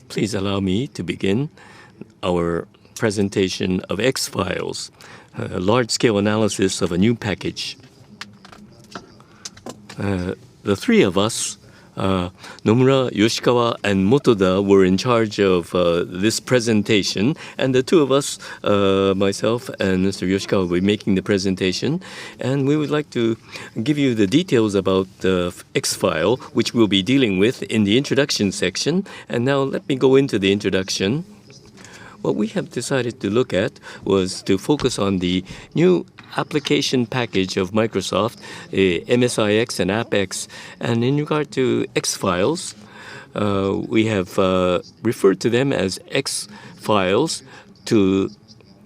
Please allow me to begin our presentation of XFiles, a large-scale analysis of a new package. The three of us, Nomura, Yoshikawa, and Motoda, were in charge of this presentation, and the two of us, myself and Mr. Yoshikawa, will be making the presentation. And we would like to give you the details about the XFile, which we'll be dealing with in the introduction section. And now let me go into the introduction. What we have decided to look at was to focus on the new application package of Microsoft, MSIX and APPX. And in regard to XFiles, we have referred to them as XFiles to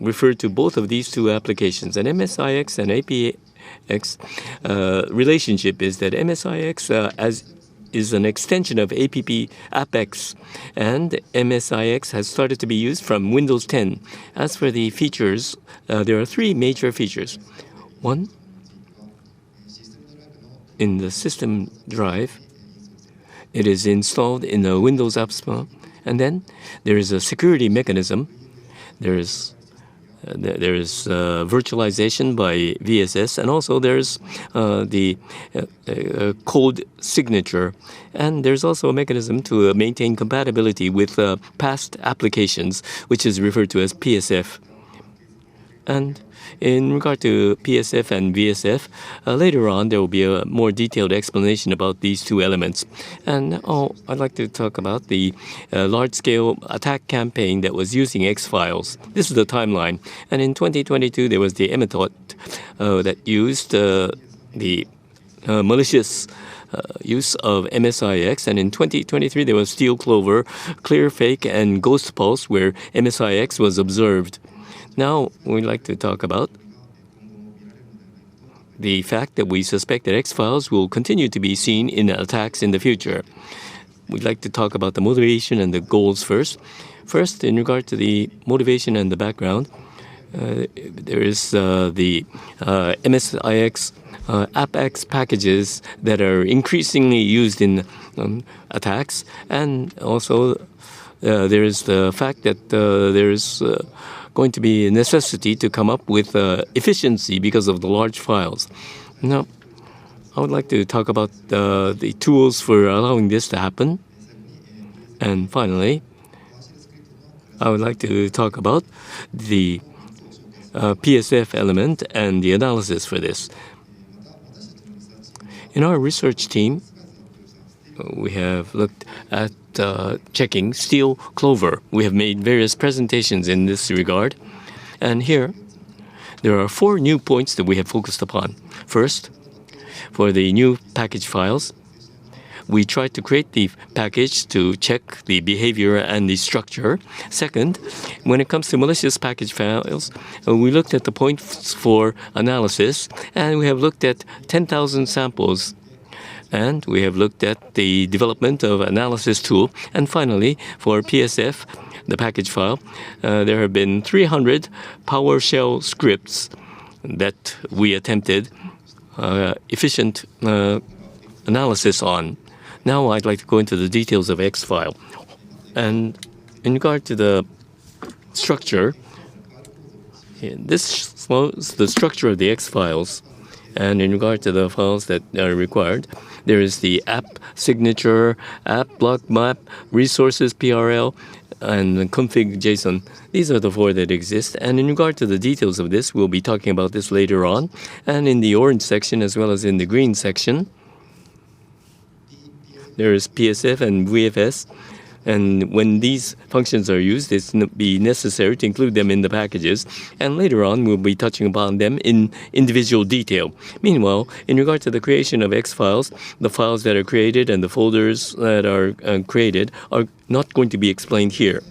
refer to both of these two applications. And MSIX and APPX relationship is that MSIX is an extension of APPX, and MSIX has started to be used from Windows 10. As for the features, there are three major features. One, in the system drive, it is installed in the Windows App Store, and then there is a security mechanism. There is virtualization by VSS, and also there's the code signature. And there's also a mechanism to maintain compatibility with past applications, which is referred to as PSF. And in regard to PSF and VSF, later on there will be a more detailed explanation about these two elements. And I'd like to talk about the large-scale attack campaign that was using XFiles. This is the timeline. And in 2022, there was the Emmetot that used the malicious use of MSIX, and in 2023 there was Steel Clover, Clear Fake, and Ghost Pulse, where MSIX was observed. Now, we'd like to talk about the fact that we suspect that XFiles will continue to be seen in attacks in the future. We'd like to talk about the motivation and the goals first. First, in regard to the motivation and the background, there is the MSIX APPX packages that are increasingly used in attacks, and also there is the fact that there is going to be a necessity to come up with efficiency because of the large files. Now, I would like to talk about the tools for allowing this to happen. And finally, I would like to talk about the PSF element and the analysis for this. In our research team, we have looked at checking Steel Clover. We have made various presentations in this regard. And here, there are 4 new points that we have focused upon. First, for the new package files, we tried to create the package to check the behavior and the structure. Second, when it comes to malicious package files, we looked at the points for analysis, and we have looked at 10,000 samples. And we have looked at the development of analysis tool. And finally, for PSF, the package file, there have been 300 PowerShell scripts that we attempted efficient analysis on. Now I'd like to go into the details of XFile. And in regard to the structure, this shows the structure of the XFiles. And in regard to the files that are required, there is the app signature, app block map, resources PRL, and config JSON. These are the 4 that exist. And in regard to the details of this, we'll be talking about this later on. And in the orange section, as well as in the green section, there is PSF and VFS. And when these functions are used, it's be necessary to include them in the packages. And later on, we'll be touching upon them in individual detail. Meanwhile, in regard to the creation of XFiles, the files that are created and the folders that are created are not going to be explained here.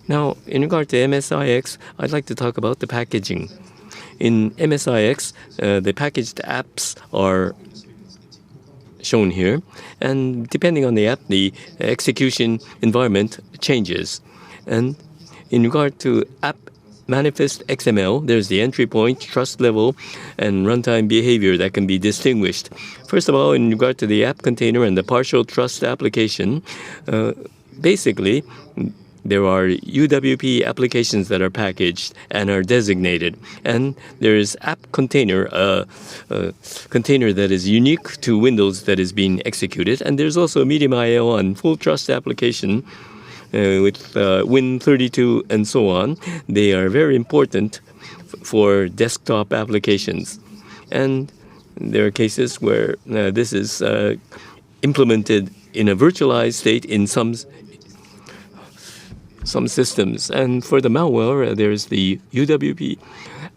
Now, in regard to MSIX, I'd like to talk about the packaging. In MSIX, the packaged apps are shown here, and depending on the app, the execution environment changes. And in regard to app manifest XML, there's the entry point, trust level, and runtime behavior that can be distinguished. First of all, in regard to the app container and the partial trust application, basically, there are UWP applications that are packaged and are designated. And there is app container, a container that is unique to Windows that is being executed. And there's also a Medium IO and full trust application with Win32 and so on. They are very important for desktop applications. And there are cases where this is implemented in a virtualized state in some systems. And for the malware, there's the UWP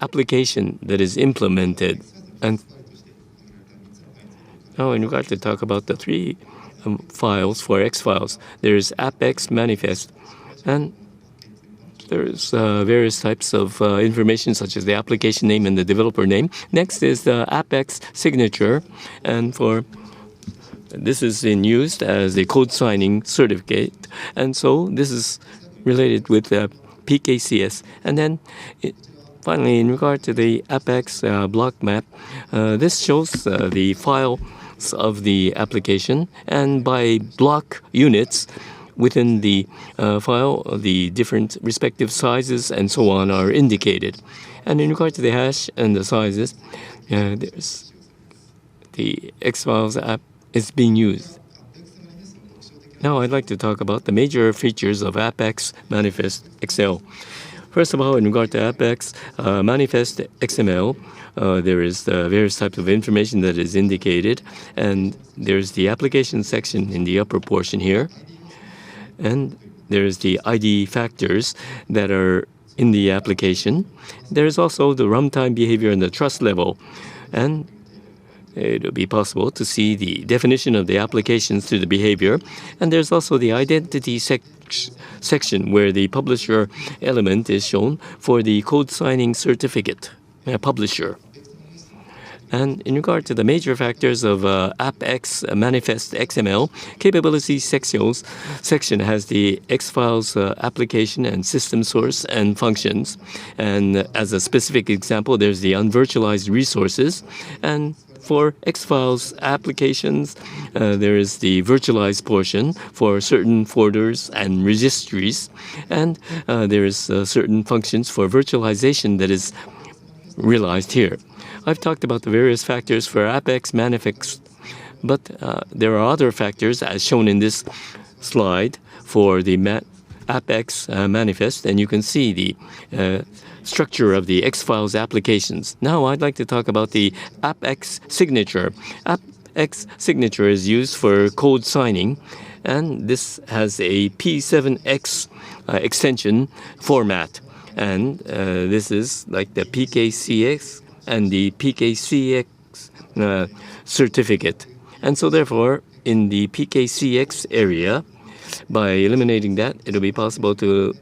application that is implemented. And now in regard to talk about the three files for XFiles, there's APPX manifest, and there's various types of information such as the application name and the developer name. Next is the APPX signature, and for this is used as a code signing certificate, and so this is related with PKCS. And then finally, in regard to the APPX block map, this shows the files of the application, and by block units within the file, the different respective sizes and so on are indicated. And in regard to the hash and the sizes, there's the XFiles app is being used. Now I'd like to talk about the major features of APPX Manifest XL. First of all, in regard to APPX Manifest XML, there is various types of information that is indicated, and there's the application section in the upper portion here, and there's the ID factors that are in the application. There's also the runtime behavior and the trust level, and it'll be possible to see the definition of the applications through the behavior. And there's also the identity section where the publisher element is shown for the code signing certificate, publisher. And in regard to the major factors of AppX Manifest XML, capability section has the XFiles application and system source and functions. And as a specific example, there's the unvirtualized resources. And for XFiles applications, there is the virtualized portion for certain folders and registries. And there is certain functions for virtualization that is realized here. I've talked about the various factors for APPX Manifest, but there are other factors as shown in this slide for the APPX Manifest, and you can see the structure of the XFiles applications. Now I'd like to talk about the APPX signature. APPX signature is used for code signing, and this has a P7X extension format. And this is like the PKCX and the PKCX certificate. And so therefore, in the PKCX area, by eliminating that, it'll be possible to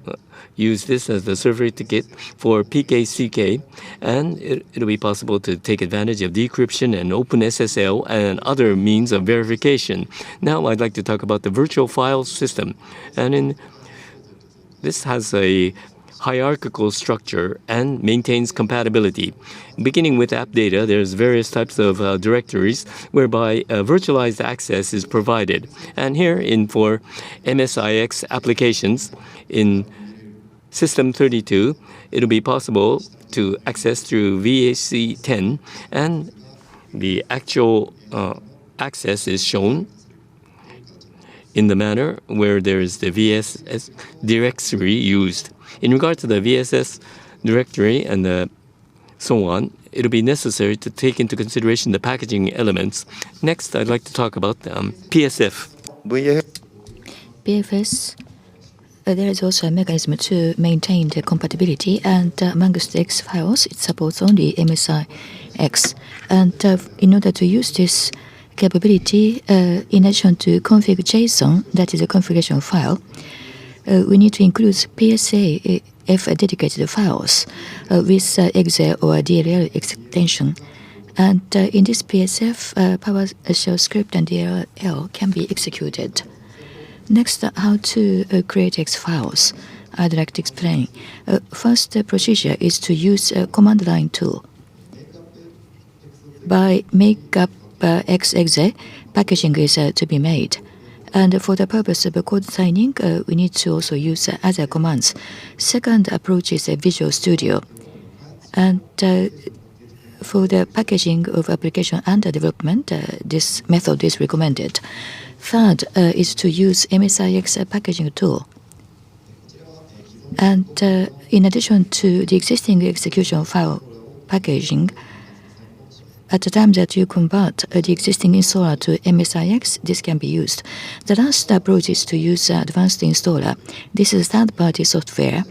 use this as the certificate for PKCK, and it'll be possible to take advantage of decryption and OpenSSL and other means of verification. Now I'd like to talk about the virtual file system. And this has a hierarchical structure and maintains compatibility. Beginning with app data, there's various types of directories whereby virtualized access is provided. And here for MSIX applications in System 32, it'll be possible to access through VAC10, and the actual access is shown in the manner where there is the VSS directory used. In regard to the VSS directory and so on, it'll be necessary to take into consideration the packaging elements. Next, I'd like to talk about PSF. PFS, there is also a mechanism to maintain the compatibility, and amongst the XFiles, it supports only MSIX. And in order to use this capability, in addition to config.json, that is a configuration file, we need to include PSAF dedicated files with exe or DLL extension. And in this PSF, PowerShell script and DLL can be executed. Next, how to create XFiles. I'd like to explain. First procedure is to use a command line tool. By make up XExe, packaging is to be made. And for the purpose of code signing, we need to also use other commands. Second approach is a Visual Studio. And for the packaging of application under development, this method is recommended. Third is to use MSIX packaging tool. And in addition to the existing execution file packaging, at the time that you convert the existing installer to MSIX, this can be used. The last approach is to use advanced installer. This is third-party software,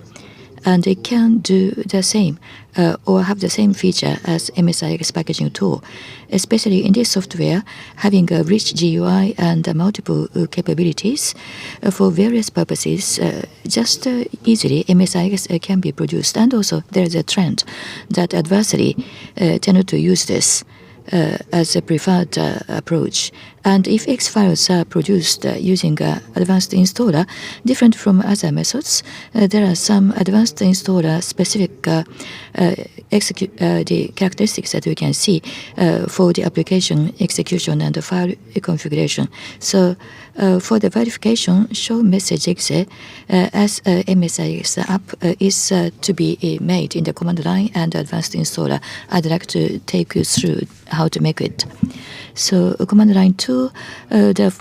and it can do the same or have the same feature as MSIX packaging tool. Especially in this software, having a rich GUI and multiple capabilities for various purposes, just easily MSIX can be produced. And also there is a trend that adversely tend to use this as a preferred approach. And if XFiles are produced using advanced installer, different from other methods, there are some advanced installer specific the characteristics that we can see for the application execution and the file configuration. So for the verification, show message exe as MSIX app is to be made in the command line and advanced installer. I'd like to take you through how to make it. So command line 2, the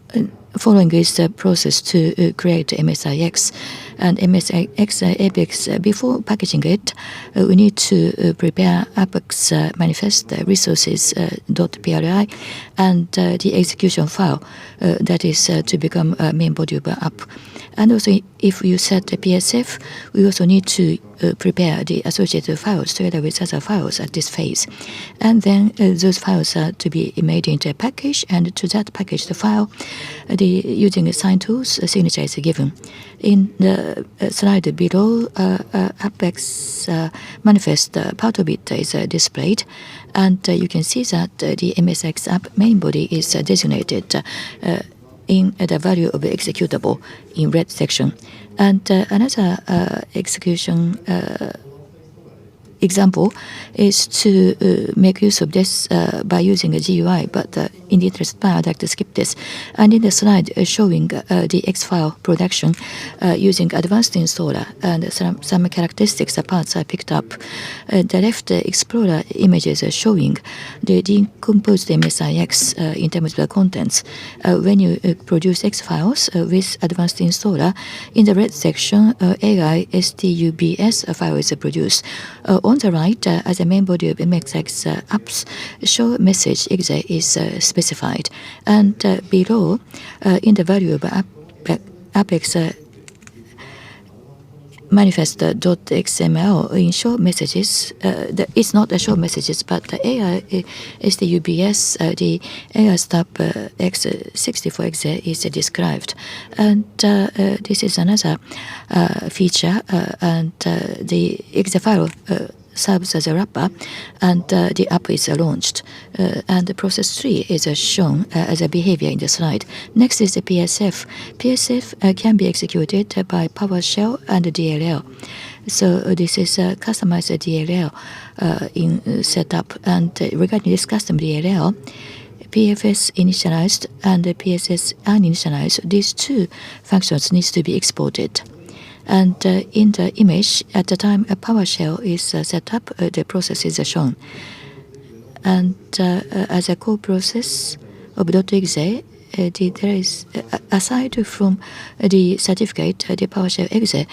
following is the process to create MSIX. And MSIX APPX, before packaging it, we need to prepare APPX manifest resources.pri and the execution file that is to become a main body of app. And also, if you set the PSF, we also need to prepare the associated files together with other files at this phase. And then those files are to be made into a package, and to that package, the file, using assign tools, a signature is given. In the slide below, APPX manifest, part of it is displayed, and you can see that the MSX app main body is designated in the value of the executable in red section. And another execution example is to make use of this by using a GUI, but in the interest of time, I'd like to skip this. And in the slide showing the XFile production using advanced installer and some characteristics, parts I picked up. The left Explorer images are showing the decomposed MSIX in terms of the contents. When you produce XFiles with advanced installer, in the red section, AI stubs file is produced. On the right, as a main body of MSX apps, show message exe is specified. And below, in the value of APPX manifest.xml in show messages, it's not a show messages, but the AI stubs, the AI stub x64 exe is described. And this is another feature, and the exe file serves as a wrapper, and the app is launched. And the process 3 is shown as a behavior in the slide. Next is the PSF. PSF can be executed by PowerShell and DLL. So this is a customized DLL in setup. And regarding this custom DLL, PFS initialized and PSS uninitialized, these two functions needs to be exported. And in the image, at the time a PowerShell is set up, the process is shown. And as a core process of .exe, there is, aside from the certificate, the PowerShell exe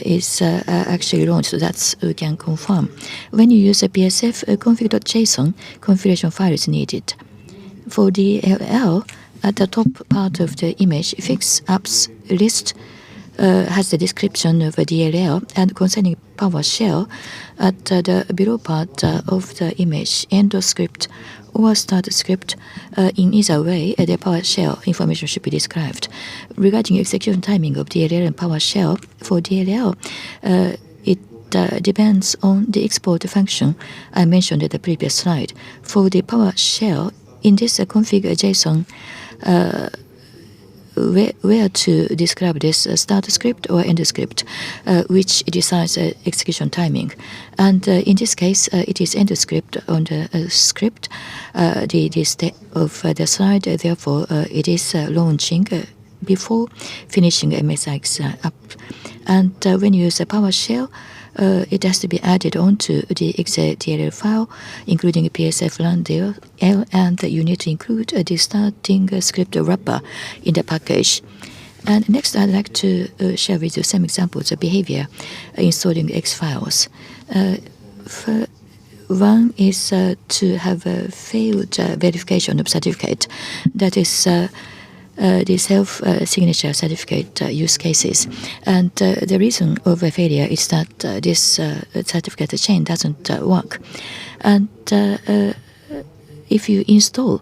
is actually launched. So that's we can confirm. When you use a PSF, config.json configuration file is needed. For DLL, at the top part of the image, fix apps list has the description of a DLL, and concerning PowerShell, at the below part of the image, end of script or start script, in either way, the PowerShell information should be described. Regarding execution timing of DLL and PowerShell, for DLL, it depends on the export function I mentioned at the previous slide. For the PowerShell, in this config.json, where to describe this start script or end script, which decides execution timing. And in this case, it is end script on the script, the state of the slide. Therefore, it is launching before finishing MSIX app. And when you use a PowerShell, it has to be added onto the XATLL file, including PSF LANDL, and you need to include the starting script wrapper in the package. And next, I'd like to share with you some examples of behavior installing XFiles. One is to have a failed verification of certificate. That is the self-signature certificate use cases. And the reason of a failure is that this certificate chain doesn't work. And if you install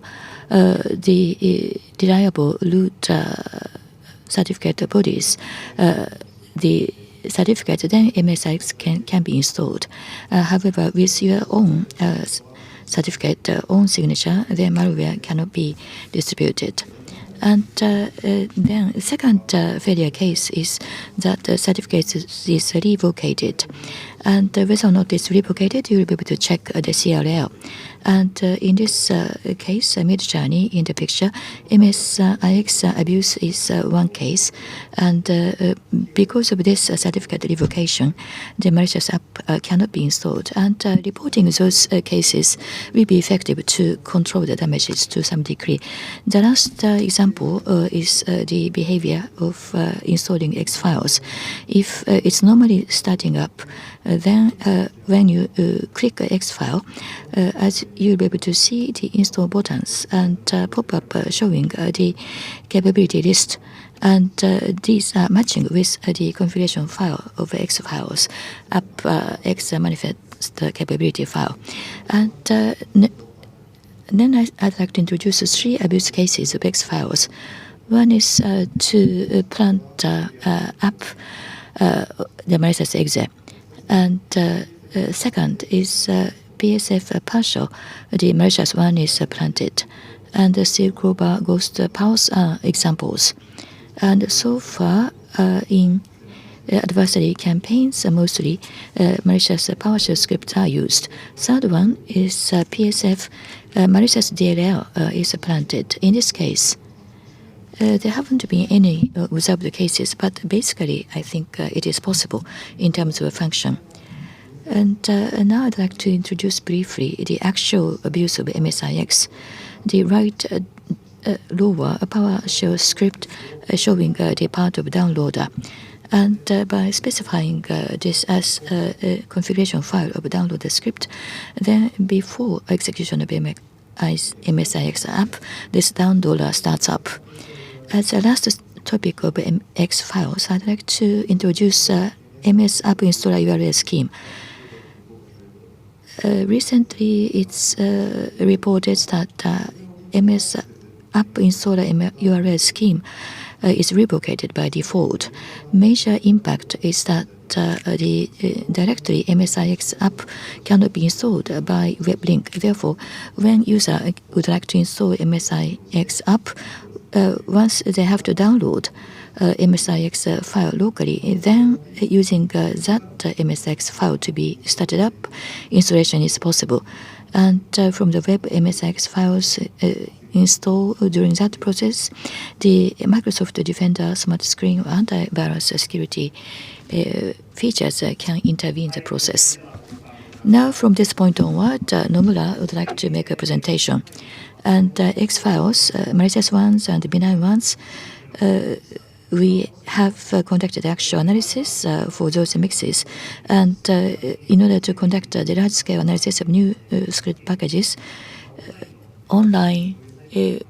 the reliable root certificate bodies, the certificate, then MSIX can be installed. However, with your own certificate, own signature, the malware cannot be distributed. And then the second failure case is that the certificate is revocated. And whether or not it's revocated, you will be able to check the CRL. And in this case, mid-journey in the picture, MSIX abuse is one case. And because of this certificate revocation, the malicious app cannot be installed. And reporting those cases will be effective to control the damages to some degree. The last example is the behavior of installing XFiles. If it's normally starting up, then when you click X file, as you'll be able to see the install buttons and pop up showing the capability list. And these are matching with the configuration file of XFiles, APPX manifest capability file. And then I'd like to introduce 3 abuse cases of XFiles. One is to plant app the malicious exe. And second is PSF partial. The malicious one is planted. And the Steel Clover Ghost Pulse are examples. And so far, in adversary campaigns, mostly malicious PowerShell scripts are used. Third one is PSF malicious DLL is planted. In this case, there haven't been any observed cases, but basically I think it is possible in terms of a function. And now I'd like to introduce briefly the actual abuse of MSIX. The right lower PowerShell script showing the part of downloader. And by specifying this as a configuration file of downloader script, then before execution of MSIX app, this downloader starts up. As a last topic of XFiles, I'd like to introduce MS App Installer URL Scheme. Recently, it's reported that MS App Installer URL Scheme is revocated by default. Major impact is that the directory MSIX app cannot be installed by web link. Therefore, when user would like to install MSIX app, once they have to download MSIX file locally, then using that MSIX file to be started up, installation is possible. And from the web MSIX files install during that process, the Microsoft Defender Smart Screen antivirus security features can intervene in the process. Now, from this point onward, Nomura would like to make a presentation. And XFiles, malicious ones and benign ones, we have conducted actual analysis for those mixes. And in order to conduct the large-scale analysis of new script packages, online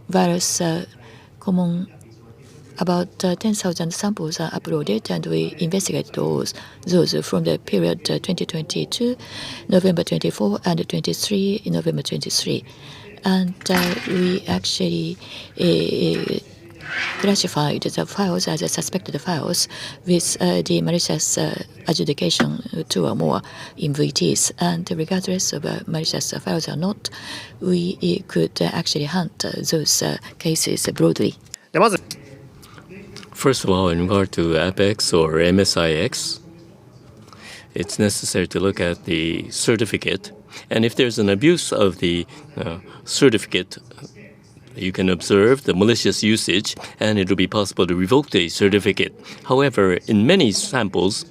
virus common about 10,000 samples are uploaded, and we investigate those from the period 2022, November 24, and 23, November 23. And we actually classified the files as suspected files with the malicious adjudication 2 or more in VTs. And regardless of malicious files or not, we could actually hunt those cases broadly. First of all, in regard to APPX or MSIX, it's necessary to look at the certificate. And if there's an abuse of the certificate you can observe the malicious usage, and it will be possible to revoke the certificate. However, in many samples,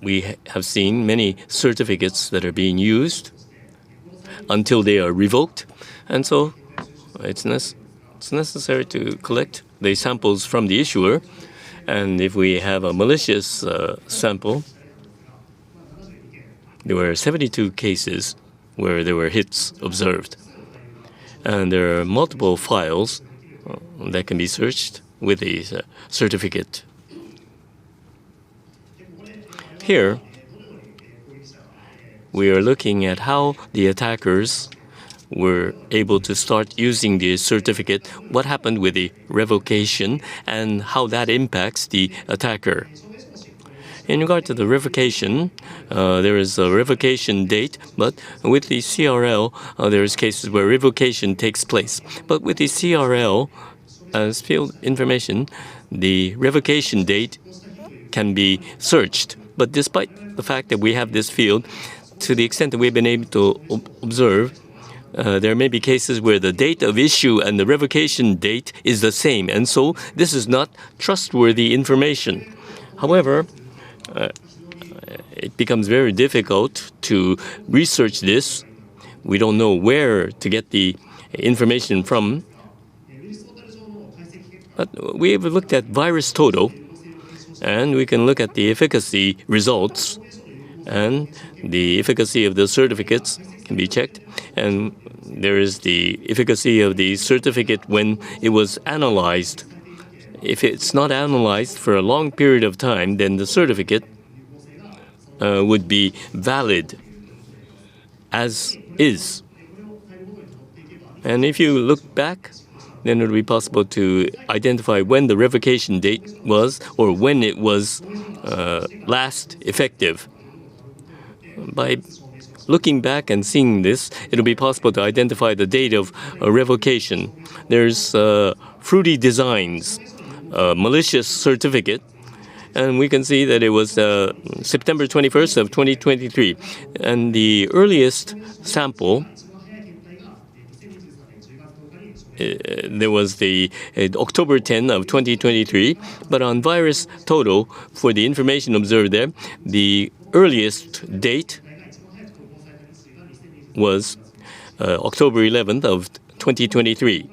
we have seen many certificates that are being used until they are revoked, and so it's necessary to collect the samples from the issuer. And if we have a malicious sample, there were 72 cases where there were hits observed. And there are multiple files that can be searched with a certificate. Here, we are looking at how the attackers were able to start using the certificate, what happened with the revocation, and how that impacts the attacker. In regard to the revocation, there is a revocation date, but with the CRL, there is cases where revocation takes place. But with the CRL, as field information, the revocation date can be searched. But despite the fact that we have this field, to the extent that we've been able to observe, there may be cases where the date of issue and the revocation date is the same, and so this is not trustworthy information. However, it becomes very difficult to research this. We don't know where to get the information from. But we have looked at virus total, and we can look at the efficacy results, and the efficacy of the certificates can be checked. And there is the efficacy of the certificate when it was analyzed. If it's not analyzed for a long period of time, then the certificate would be valid as is. And if you look back, then it would be possible to identify when the revocation date was or when it was last effective. By looking back and seeing this, it will be possible to identify the date of revocation. There's Fruity Designs, malicious certificate, and we can see that it was September 21st of 2023. And the earliest sample, there was the October 10 of 2023, but on virus total, for the information observed there, the earliest date was October 11th of 2023.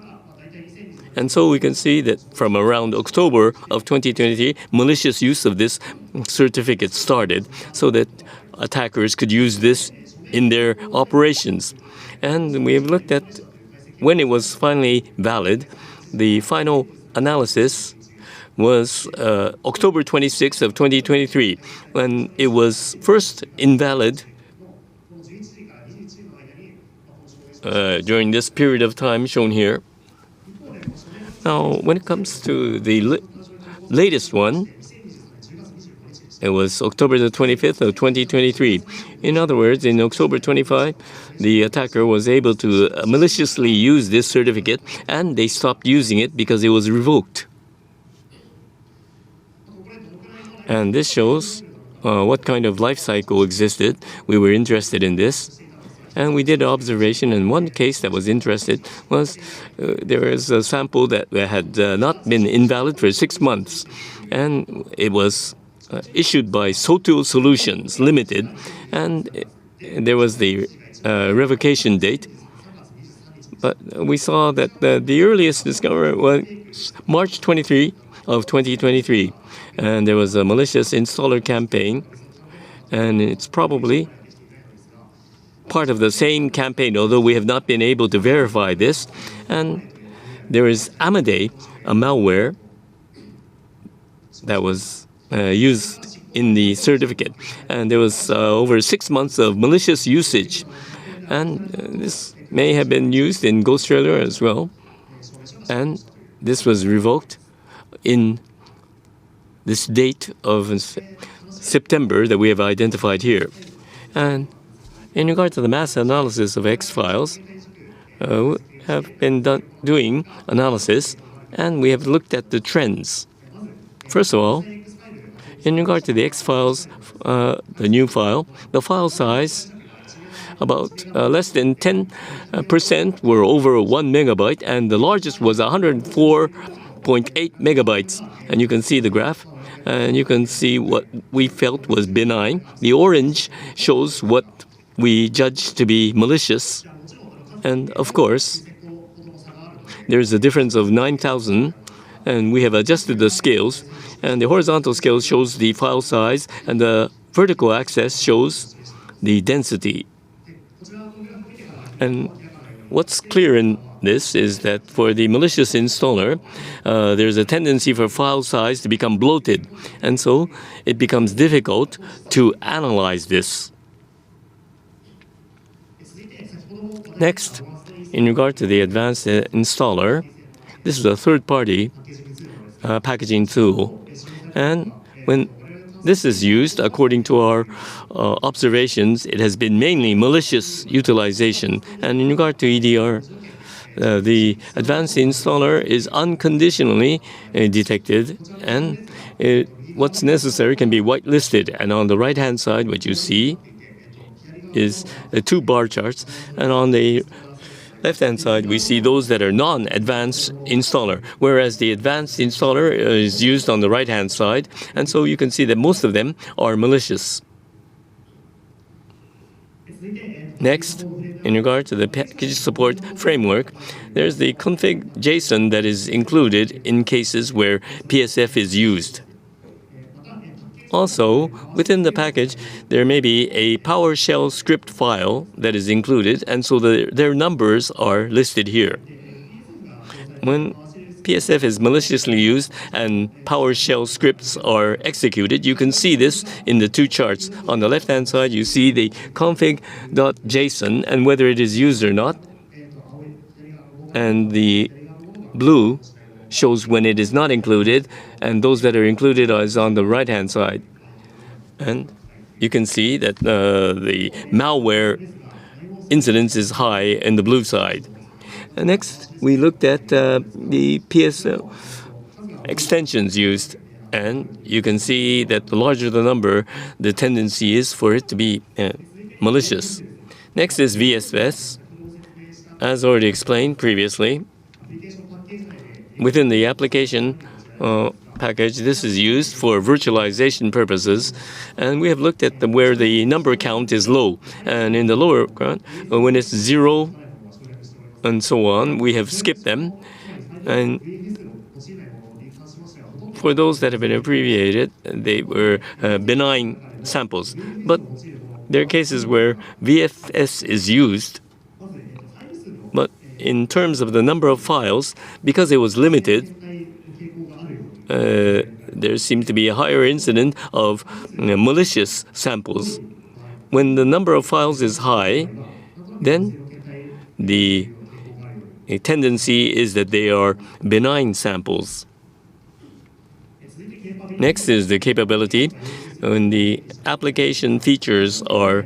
And so we can see that from around October of 2023, malicious use of this certificate started so that attackers could use this in their operations. And we have looked at when it was finally valid. The final analysis was October 26th of 2023, when it was first invalid during this period of time shown here. Now, when it comes to the latest one, it was October the 25th of 2023. In other words, in October 25, the attacker was able to maliciously use this certificate, and they stopped using it because it was revoked. And this shows what kind of life cycle existed. We were interested in this. And we did observation, and one case that was interested was there was a sample that had not been invalid for 6 months, and it was issued by Sotul Solutions Limited, and there was the revocation date. But we saw that the earliest discovery was March 23 of 2023, and there was a malicious installer campaign, and it's probably part of the same campaign, although we have not been able to verify this. And there is Amade, a malware that was used in the certificate. And there was over 6 months of malicious usage. And this may have been used in Ghost Trailer as well. And this was revoked in this date of September that we have identified here. And in regard to the mass analysis of XFiles, we have been doing analysis, and we have looked at the trends. First of all, in regard to the XFiles, the new file, the file size about less than 10% were over 1 megabyte, and the largest was 104.8 megabytes. And you can see the graph, and you can see what we felt was benign. The orange shows what we judged to be malicious. And of course, there's a difference of 9,000, and we have adjusted the scales. And the horizontal scale shows the file size, and the vertical axis shows the density. And what's clear in this is that for the malicious installer, there's a tendency for file size to become bloated. And so it becomes difficult to analyze this. Next, in regard to the advanced installer, this is a third-party packaging tool. And when this is used, according to our observations, it has been mainly malicious utilization. And in regard to EDR, the advanced installer is unconditionally detected, and what's necessary can be whitelisted. And on the right-hand side, what you see is two bar charts, and on the left-hand side, we see those that are non-advanced installer, whereas the advanced installer is used on the right-hand side, and so you can see that most of them are malicious. Next, in regard to the package support framework, there's the config JSON that is included in cases where PSF is used. Also, within the package, there may be a PowerShell script file that is included, and so their numbers are listed here. When PSF is maliciously used and PowerShell scripts are executed, you can see this in the two charts. On the left-hand side, you see the config.json and whether it is used or not. And the blue shows when it is not included, and those that are included is on the right-hand side. And you can see that the malware incidence is high in the blue side. And next, we looked at the PSL extensions used, and you can see that the larger the number, the tendency is for it to be malicious. Next is VSS. As already explained previously, within the application package, this is used for virtualization purposes, and we have looked at where the number count is low, and in the lower count, when it's 0 and so on, we have skipped them. And for those that have been abbreviated, they were benign samples. But there are cases where VFS is used, but in terms of the number of files, because it was limited, there seemed to be a higher incidence of malicious samples. When the number of files is high, then the tendency is that they are benign samples. Next is the capability. When the application features are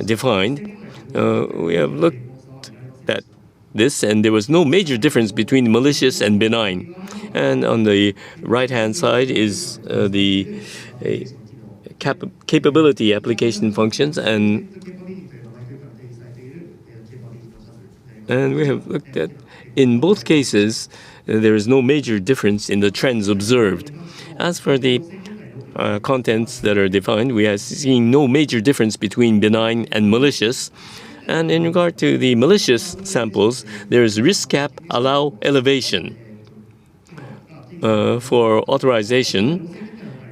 defined, we have looked at this, and there was no major difference between malicious and benign. And on the right-hand side is the capability application functions, and we have looked at, in both cases, there is no major difference in the trends observed. As for the contents that are defined, we are seeing no major difference between benign and malicious. And in regard to the malicious samples, there is risk cap allow elevation for authorization,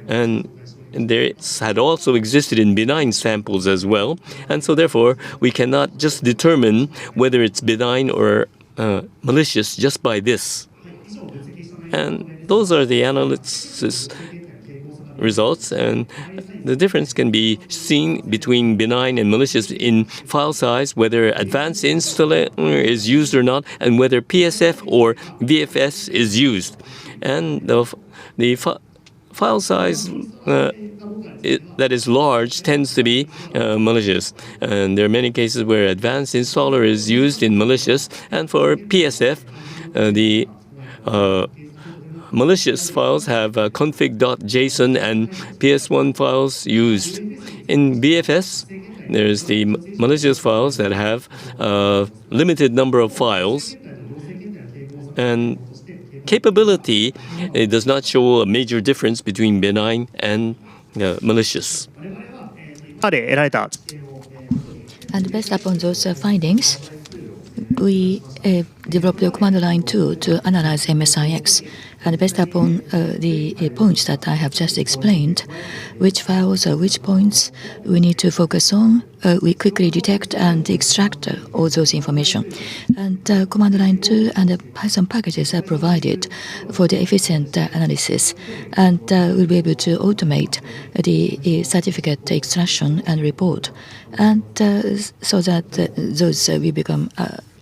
and there had also existed in benign samples as well. And so therefore, we cannot just determine whether it's benign or malicious just by this. And those are the analysis results, and the difference can be seen between benign and malicious in file size, whether advanced installer is used or not, and whether PSF or VFS is used. And the file size that is large tends to be malicious. And there are many cases where advanced installer is used in malicious, and for PSF, the malicious files have config.json and PS1 files used. In BFS, there's the malicious files that have a limited number of files, and capability, it does not show a major difference between benign and malicious. And based upon those findings, we developed a command line tool to analyze MSIX. And based upon the points that I have just explained, which files or which points we need to focus on, we quickly detect and extract all those information. And command line tool and the Python packages are provided for the efficient analysis. And we'll be able to automate the certificate extraction and report, and so that those will become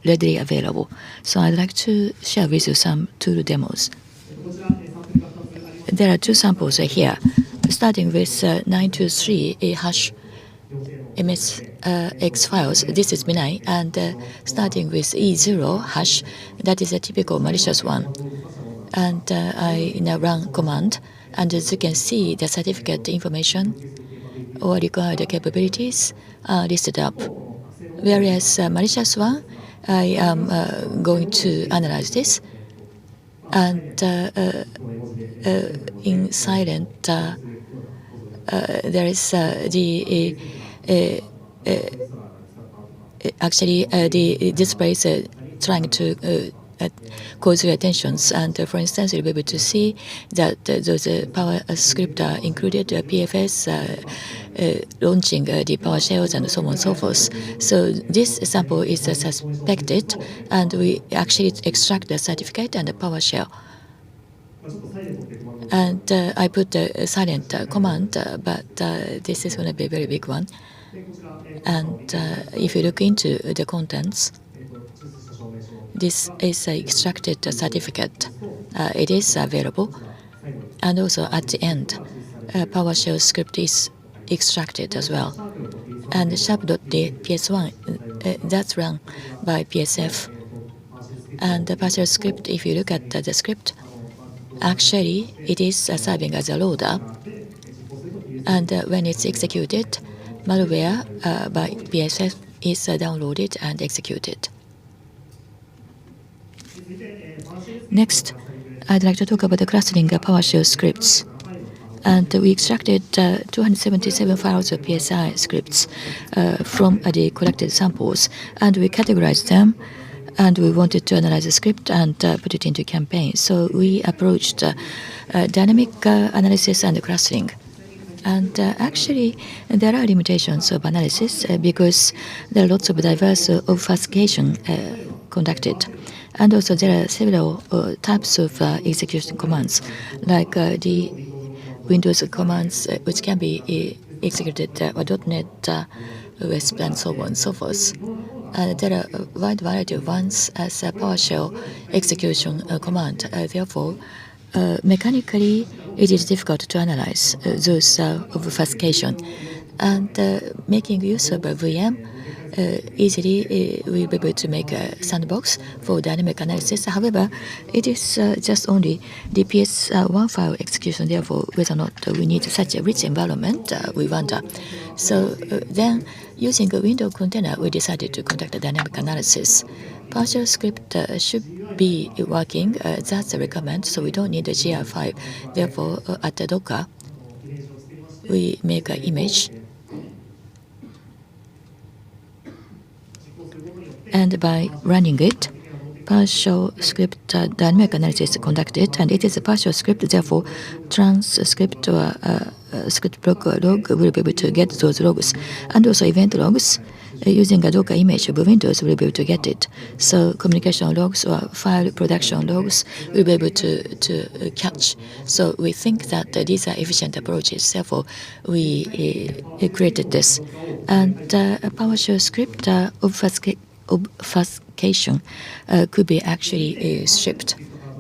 readily available. So I'd like to share with you some tool demos. There are two samples here, starting with 923 hash MSIX files. This is benign, and starting with E0 hash, that is a typical malicious one. And I now run command, and as you can see, the certificate information or required capabilities are listed up. Whereas malicious one, I am going to analyze this, and in silent there is the actually the displays trying to cause your attentions, and for instance you'll be able to see that those power script are included, PFS launching the PowerShells and so on and so forth. So this sample is suspected, and we actually extract the certificate and the PowerShell. And I put the silent command, but this is going to be a very big one. And if you look into the contents, this is an extracted certificate. It is available. And also at the end, PowerShell script is extracted as well. And sharp.ps1, that's run by PSF. And the PowerShell script, if you look at the script, actually it is serving as a loader. And when it's executed, malware by PSF is downloaded and executed. Next, I'd like to talk about the clustering PowerShell scripts. And we extracted 277 files of PSI scripts from the collected samples, and we categorized them, and we wanted to analyze the script and put it into campaign. So we approached dynamic analysis and clustering. And actually, there are limitations of analysis because there are lots of diverse obfuscation conducted. And also there are several types of execution commands, like the Windows commands which can be executed or .NET, WESP, and so on and so forth. There are a wide variety of ones as a PowerShell execution command. Therefore, mechanically, it is difficult to analyze those obfuscation. And making use of a VM, easily we'll be able to make a sandbox for dynamic analysis. However, it is just only the PS1 file execution. Therefore, whether or not we need such a rich environment, we wonder. So then, using a window container, we decided to conduct a dynamic analysis. PowerShell script should be working. That's a recommend, so we don't need a GR5. Therefore, at the Docker, we make an image. And by running it, PowerShell script dynamic analysis is conducted, and it is a PowerShell script. Therefore, transcript or script block or log will be able to get those logs, and also event logs. Using a Docker image of Windows, we'll be able to get it. So communication logs or file production logs will be able to catch. So we think that these are efficient approaches. Therefore, we created this. And a PowerShell script obfuscation could be actually stripped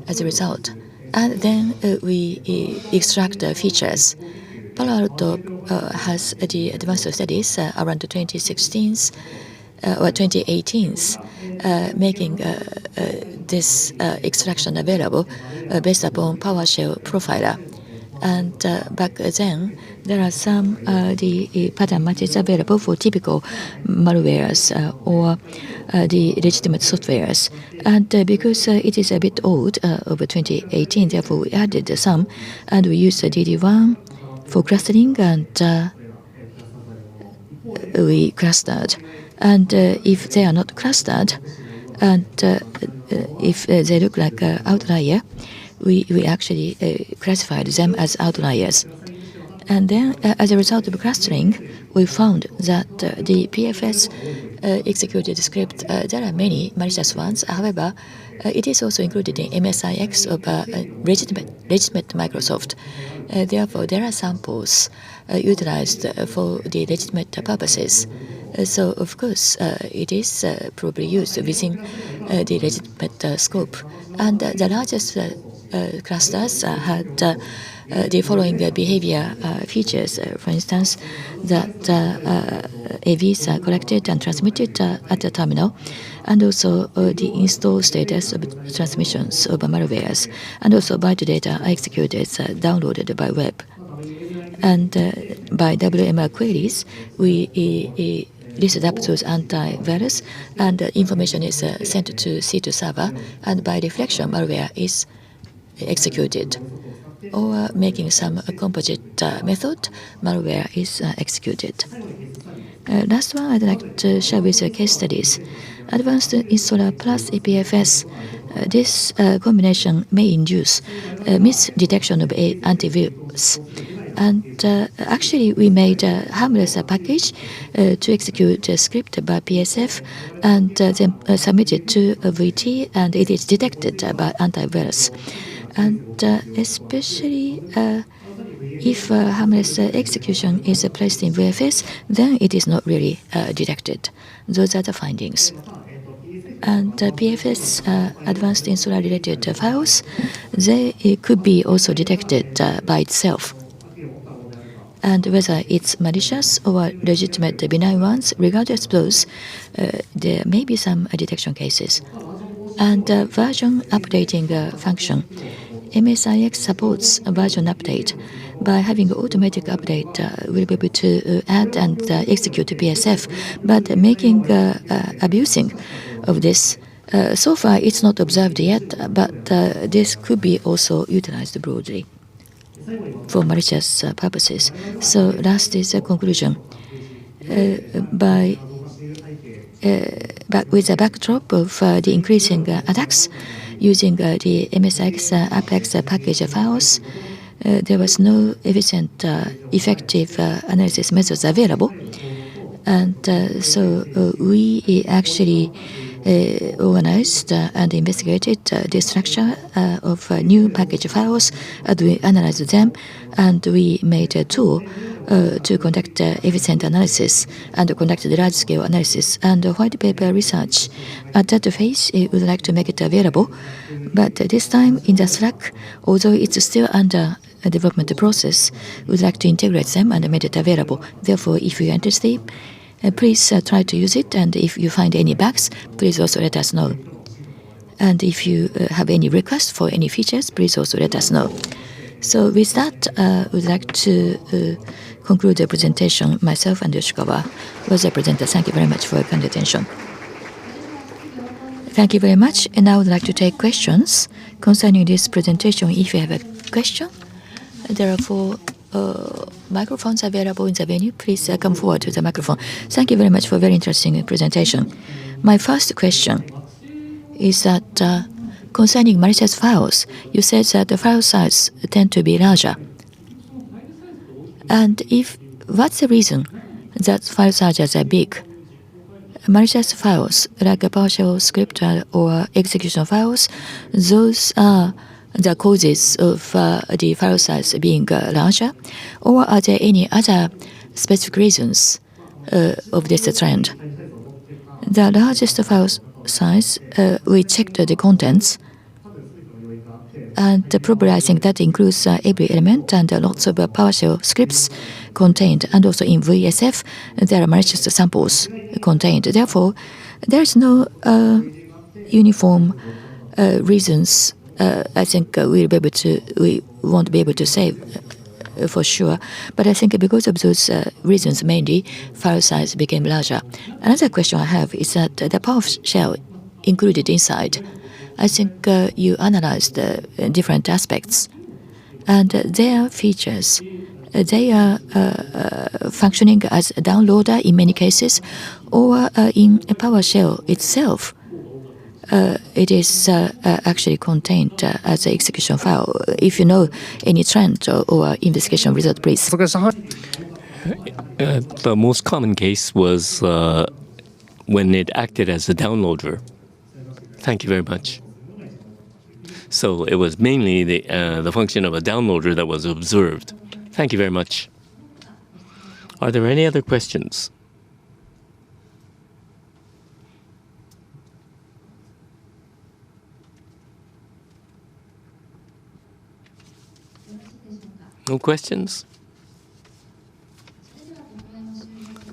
as a result. And then we extract the features. Palo Alto has the advanced studies around the 2016s or 2018s, making this extraction available based upon PowerShell profiler. And back then, there are some the pattern matches available for typical malwares or the legitimate softwares. And because it is a bit old, over 2018, therefore we added some, and we used the DD1 for clustering, and we clustered. And if they are not clustered, and if they look like an outlier, we actually classified them as outliers. And then, as a result of clustering, we found that the PFS executed script, there are many malicious ones. However, it is also included in MSIX of legitimate Microsoft. Therefore, there are samples utilized for the legitimate purposes. So, of course, it is probably used within the legitimate scope. And the largest clusters had the following behavior features. For instance, that AVs are collected and transmitted at the terminal, and also the install status of transmissions of malwares, and also byte data are executed, downloaded by web. And by WMR queries, we listed up those antivirus, and information is sent to C2 server, and by reflection, malware is executed. Or making some composite method, malware is executed. Last one, I'd like to share with you case studies. Advanced installer plus APFS. This combination may induce misdetection of antivirus. And actually, we made a harmless package to execute a script by PSF, and then submitted to VT, and it is detected by antivirus. And especially if harmless execution is placed in VFS, then it is not really detected. Those are the findings. And PFS, advanced installer-related files, they could be also detected by itself. And whether it's malicious or legitimate benign ones, regardless of those, there may be some detection cases. And version updating function. MSIX supports a version update. By having automatic update, we'll be able to add and execute PSF. But making abusing of this, so far it's not observed yet, but this could be also utilized broadly for malicious purposes. So last is a conclusion. But with the backdrop of the increasing attacks using the MSIX APPX package files, there was no efficient, effective analysis methods available. And so we actually organized and investigated the structure of new package files, and we analyzed them, and we made a tool to conduct efficient analysis and conduct the large-scale analysis. And white paper research at that phase, we would like to make it available. But this time in the Slack, although it's still under a development process, we would like to integrate them and make it available. Therefore, if you're interested, please try to use it, and if you find any bugs, please also let us know. And if you have any requests for any features, please also let us know. So with that, we'd like to conclude the presentation. Myself and Yoshikawa was the presenter. Thank you very much for your kind attention. Thank you very much. And I would like to take questions concerning this presentation. If you have a question, there are 4 microphones available in the venue. Please come forward to the microphone. Thank you very much for a very interesting presentation. My first question is that concerning malicious files, you said that the file size tend to be larger. And what's the reason that file sizes are big? Malicious files, like a PowerShell script or execution files, those are the causes of the file size being larger, or are there any other specific reasons of this trend? The largest file size, we checked the contents, and probably I think that includes every element and lots of PowerShell scripts contained, and also in VSF there are malicious samples contained. Therefore, there is no uniform reasons. I think we won't be able to say for sure. But I think because of those reasons, mainly, file size became larger. Another question I have is that the PowerShell included inside, I think you analyzed different aspects. And their features, they are functioning as a downloader in many cases, or in PowerShell itself. It is actually contained as an execution file. If you know any trend or investigation result, please. The most common case was when it acted as a downloader. Thank you very much. So it was mainly the function of a downloader that was observed. Thank you very much. Are there any other questions? No questions?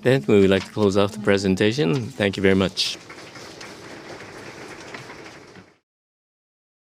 Then we would like to close off the presentation. Thank you very much.